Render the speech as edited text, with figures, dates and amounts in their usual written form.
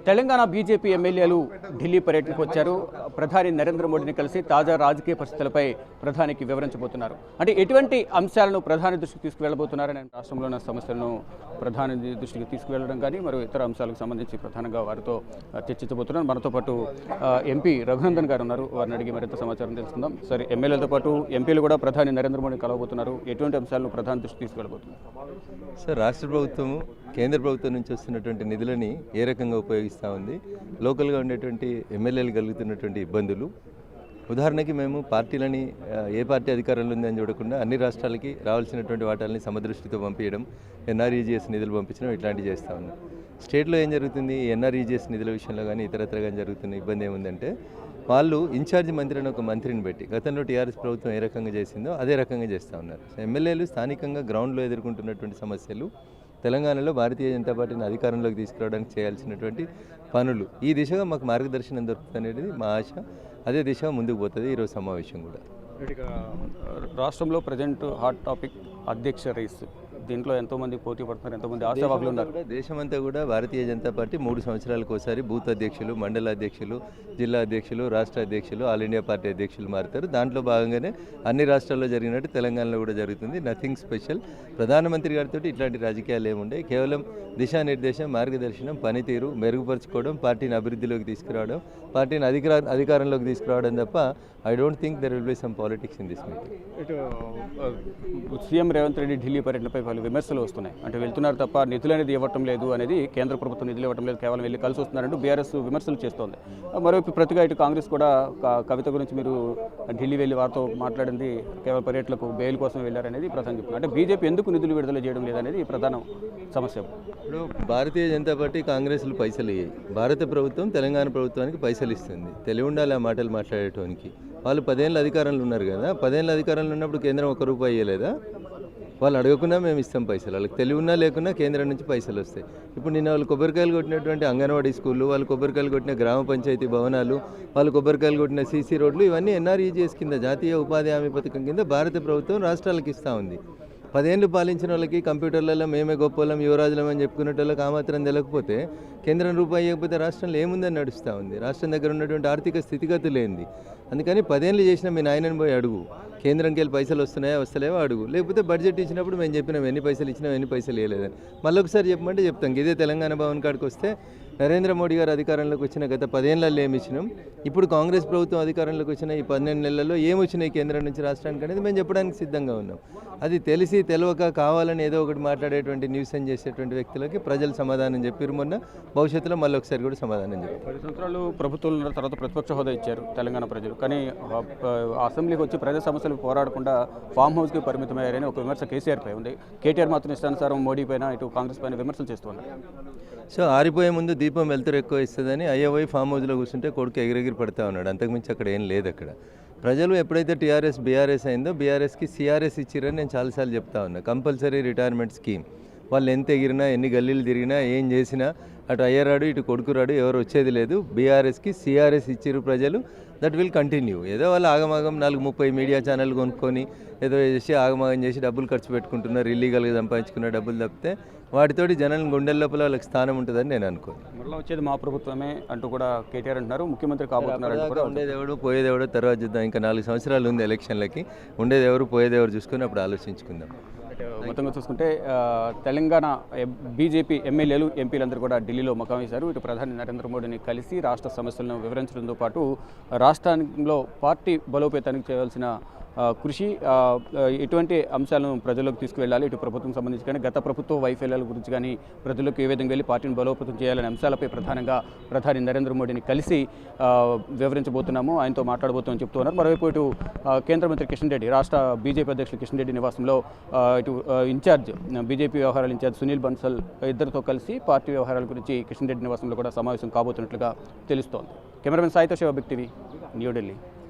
Telangana BJP ఎమ్మెల్యేలు ఢిల్లీ పర్యటనకు వచ్చారు. ప్రధాని నరేంద్ర మోడీని కలిసి తాజా రాజకీయ పరిస్థితులపై ప్రధానికి వివరించబోతున్నారు. అంటే ఎటువంటి అంశాలను ప్రధాని దృష్టికి తీసుకువెళ్ళబోతున్నారని, రాష్ట్రంలో ఉన్న సమస్యలను ప్రధాని దృష్టికి తీసుకువెళ్ళడం కానీ మరో ఇతర అంశాలకు సంబంధించి ప్రధానంగా వారితో చర్చించబోతున్నారు. మనతో పాటు ఎంపీ రఘునందన్ గారు ఉన్నారు. వారిని అడిగి మరింత సమాచారం తెలుసుకుందాం. సరే, ఎమ్మెల్యేలతో పాటు ఎంపీలు కూడా ప్రధాని నరేంద్ర మోడీని కలవబోతున్నారు. ఎటువంటి అంశాలను ప్రధాని దృష్టికి తీసుకువెళ్ళబోతున్నారు? సార్, రాష్ట్ర ప్రభుత్వము కేంద్ర ప్రభుత్వం నుంచి వస్తున్నటువంటి నిధులని ఏ రకంగా ఉపయోగిస్తూ ఉంది, లోకల్గా ఉండేటువంటి ఎమ్మెల్యేలు కలుగుతున్నటువంటి ఇబ్బందులు. ఉదాహరణకి మేము పార్టీలని ఏ పార్టీ అధికారంలో ఉందని చూడకుండా అన్ని రాష్ట్రాలకి రావాల్సినటువంటి వాటాలని సమదృష్టితో పంపించడం, ఎన్ఆర్ఈజీఎస్ నిధులు పంపించడం, ఇట్లాంటివి చేస్తూ ఉన్నాం. స్టేట్లో ఏం జరుగుతుంది, ఎన్ఆర్ఈజీఎస్ నిధుల విషయంలో కానీ ఇతరత్రగా జరుగుతున్న ఇబ్బంది ఏముందంటే, వాళ్ళు ఇన్ఛార్జ్ మంత్రి అని ఒక మంత్రిని పెట్టి గతంలో టీఆర్ఎస్ ప్రభుత్వం ఏ రకంగా చేసిందో అదే రకంగా చేస్తూ ఉన్నారు. ఎమ్మెల్యేలు స్థానికంగా గ్రౌండ్లో ఎదుర్కొంటున్నటువంటి సమస్యలు, తెలంగాణలో భారతీయ జనతా పార్టీని అధికారంలోకి తీసుకురావడానికి చేయాల్సినటువంటి పనులు, ఈ దిశగా మాకు మార్గదర్శనం దొరుకుతుంది అనేది మా ఆశ. అదే దిశగా ముందుకు పోతుంది ఈరోజు సమావేశం కూడా. రాష్ట్రంలో ప్రజెంట్ హాట్ టాపిక్ అధ్యక్ష రేసు. దీంట్లో ఎంతోమంది పోటీ పడుతున్నారు, ఎంతోమంది ఆశావాహులు ఉన్నారు. దేశమంతా కూడా భారతీయ జనతా పార్టీ 3 సంవత్సరాలకు ఒకసారి బూత్ అధ్యక్షులు, మండల అధ్యక్షులు, జిల్లా అధ్యక్షులు, రాష్ట్ర అధ్యక్షులు, ఆల్ ఇండియా పార్టీ అధ్యక్షులు మారుతారు. దాంట్లో భాగంగానే అన్ని రాష్ట్రాల్లో జరిగినట్టు తెలంగాణలో కూడా జరుగుతుంది. Nothing special. ప్రధానమంత్రి గారితో ఇట్లాంటి రాజకీయాలు ఏముండే, కేవలం దిశానిర్దేశం, మార్గదర్శనం, పనితీరు మెరుగుపరచుకోవడం, పార్టీని అభివృద్ధిలోకి తీసుకురావడం, పార్టీని అధికారంలోకి తీసుకురావడం తప్ప I don't think there will be some politics in this meeting. ఇటు సీఎం రేవంత్ రెడ్డి ఢిల్లీ పర్యటనపై పలు విమర్శలు వస్తున్నాయి. అంటే వెళ్తున్నారు తప్ప నిధులు అనేది ఇవ్వటం లేదు అనేది, కేంద్ర ప్రభుత్వం నిధులు ఇవ్వటం లేదు, కేవలం వెళ్ళి కలిసి వస్తున్నారంటూ బీఆర్ఎస్ విమర్శలు చేస్తోంది. మరోవైపు ప్రతిగా ఇటు కాంగ్రెస్ కూడా కవిత గురించి మీరు ఢిల్లీ వెళ్ళి వారితో మాట్లాడింది కేవలం పర్యటనకు బెయిల్ కోసం వెళ్ళారనేది ప్రధాని చెప్తున్నారు. అంటే బీజేపీ ఎందుకు నిధులు విడుదల చేయడం లేదనేది ప్రధాన సమస్య. ఇప్పుడు భారతీయ జనతా పార్టీ కాంగ్రెస్లు పైసలు ఇయ్యాయి, భారత ప్రభుత్వం తెలంగాణ ప్రభుత్వానికి పైసలు ఇస్తుంది. తెలివి ఉండాలి ఆ మాటలు మాట్లాడేటానికి. వాళ్ళు 10 ఏళ్ళ అధికారంలో ఉన్నారు కదా, 10 ఏళ్ళ అధికారంలో ఉన్నప్పుడు కేంద్రం 1 రూపాయి ఇవ్వలేదా? వాళ్ళు అడగకుండా మేము ఇస్తాం పైసలు. వాళ్ళకి తెలివి ఉన్నా లేకున్నా కేంద్రం నుంచి పైసలు వస్తాయి. ఇప్పుడు నిన్న వాళ్ళు కొబ్బరికాయలు కొట్టినటువంటి అంగన్వాడీ స్కూళ్ళు, వాళ్ళు కొబ్బరికాయలు కొట్టిన గ్రామ పంచాయతీ భవనాలు, వాళ్ళు కొబ్బరికాయలు కొట్టిన సీసీ రోడ్లు, ఇవన్నీ ఎన్ఆర్ఈజీఎస్ కింద, జాతీయ ఉపాధి హామీ పథకం కింద భారత ప్రభుత్వం రాష్ట్రాలకు ఇస్తూ ఉంది. 10 ఏళ్ళు పాలించిన వాళ్ళకి కంప్యూటర్లలో మేమే గొప్పలం, యువరాజులం అని చెప్పుకునే వాళ్ళకి ఆ మాత్రం తెలియకపోతే, కేంద్రం రూపాయి ఇవ్వకపోతే రాష్ట్రంలో ఏముందని నడుస్తూ ఉంది. రాష్ట్రం దగ్గర ఉన్నటువంటి ఆర్థిక స్థితిగతులు ఏంది. అందుకని 10 ఏళ్ళు చేసిన మీ నాయనని పోయి అడుగు, కేంద్రంకి వెళ్ళి పైసలు వస్తున్నాయా వస్తలేవో అడుగు. లేకపోతే బడ్జెట్ ఇచ్చినప్పుడు మేము చెప్పినాం ఎన్ని పైసలు ఇచ్చినాం, ఎన్ని పైసలు ఇవ్వలేదని. మళ్ళీ ఒకసారి చెప్పమంటే చెప్తాం. ఇదే తెలంగాణ భవన్ కాడికి వస్తే నరేంద్ర మోడీ గారు అధికారంలోకి వచ్చిన గత 10 ఏళ్ళల్లో ఏమి ఇచ్చినాం, ఇప్పుడు కాంగ్రెస్ ప్రభుత్వం అధికారంలోకి వచ్చిన ఈ 12 నెలల్లో ఏమొచ్చినాయి కేంద్రం నుంచి రాష్ట్రానికి అనేది మేము చెప్పడానికి సిద్ధంగా ఉన్నాం. అది తెలిసి తెలియక కావాలని ఏదో ఒకటి మాట్లాడేటువంటి న్యూసెన్స్ చేసేటువంటి వ్యక్తులకి ప్రజలు సమాధానం చెప్పారు మొన్న, భవిష్యత్తులో మళ్ళీ ఒకసారి కూడా సమాధానం చెప్పారు. 10 సంవత్సరాలు ప్రభుత్వం తర్వాత ప్రతిపక్ష హోదా ఇచ్చారు తెలంగాణ ప్రజలు, కానీ అసెంబ్లీకి వచ్చి ప్రజా సమస్యలు పోరాడకుండా ఫామ్ హౌస్కి పరిమితమయ్యారని ఒక విమర్శ కేసీఆర్ పై ఉంది. కేటీఆర్ మాత్రం ఇష్టానుసారం మోడీ పైన, ఇటు కాంగ్రెస్ పైన విమర్శలు చేస్తున్నారు. సో ఆరిపోయే ముందు దీపం వెళ్తురు ఎక్కువ ఇస్తుందని అయ్యపోయి ఫామ్ హౌస్లో కూర్చుంటే కొడుకు ఎగిరెగిరి పడతా ఉన్నాడు. అంతకుమించి అక్కడ ఏం లేదు. అక్కడ ప్రజలు ఎప్పుడైతే టీఆర్ఎస్ బీఆర్ఎస్ అయిందో, బీఆర్ఎస్కి సిఆర్ఎస్ ఇచ్చిరని నేను చాలాసార్లు చెప్తా ఉన్నా. Compulsory retirement scheme. వాళ్ళు ఎంత ఎగిరినా, ఎన్ని గల్లీలు తిరిగినా, ఏం చేసినా, అటు అయ్యరాడు ఇటు కొడుకురాడు ఎవరు వచ్చేది లేదు. బీఆర్ఎస్కి సిఆర్ఎస్ ఇచ్చిరు ప్రజలు. That will continue. ఏదో వాళ్ళు ఆగమాగం 4-30 మీడియా ఛానల్ కొనుక్కొని ఏదో చేసి ఆగమాగం చేసి డబ్బులు ఖర్చు పెట్టుకుంటున్నారు, ఇల్లీగల్గా సంపాదించుకున్న డబ్బులు తప్పితే వాటితోటి జనాల గుండెల లోపల వాళ్ళకి స్థానం ఉంటుందని నేను అనుకోను. మళ్ళీ వచ్చేది మా ప్రభుత్వమే అంటూ కూడా కేటీఆర్ అంటున్నారు. ముఖ్యమంత్రి కాబోతున్నారు. ఉండేదెవడు పోయేదెవడో తర్వాత చూద్దాం. ఇంకా 4 సంవత్సరాలు ఉంది ఎలక్షన్లకి. ఉండేదెవరు పోయేదెవరు చూసుకొని అప్పుడు ఆలోచించుకుందాం. మొత్తంగా చూసుకుంటే తెలంగాణ బీజేపీ ఎమ్మెల్యేలు, ఎంపీలందరూ కూడా ఢిల్లీలో మకాం వేశారు. ఇటు ప్రధాని నరేంద్ర మోడీని కలిసి రాష్ట్ర సమస్యలను వివరించడంతో పాటు రాష్ట్రంలో పార్టీ బలోపేతానికి చేయాల్సిన కృషి, ఎటువంటి అంశాలను ప్రజల్లోకి తీసుకువెళ్ళాలి, ఇటు ప్రభుత్వం సంబంధించి కానీ గత ప్రభుత్వ వైఫల్యాల గురించి కానీ ప్రజలకు ఏ విధంగా వెళ్ళి పార్టీని బలోపేతం చేయాలనే అంశాలపై ప్రధానంగా ప్రధాని నరేంద్ర మోడీని కలిసి వివరించబోతున్నాము, ఆయనతో మాట్లాడబోతున్నామని చెప్తూ ఉన్నారు. మరోవైపు ఇటు కేంద్ర మంత్రి కిషన్ రెడ్డి, రాష్ట్ర బీజేపీ అధ్యక్షులు కిషన్ రెడ్డి నివాసంలో ఇటు ఇన్ఛార్జ్ బీజేపీ వ్యవహారాల ఇన్ఛార్జ్ సునీల్ బన్సల్ ఇద్దరితో కలిసి పార్టీ వ్యవహారాల గురించి కిషన్ రెడ్డి నివాసంలో కూడా సమావేశం కాబోతున్నట్లుగా తెలుస్తోంది. కెమెరామెన్ సాయితో శివ, బిగ్ టీవీ, న్యూఢిల్లీ.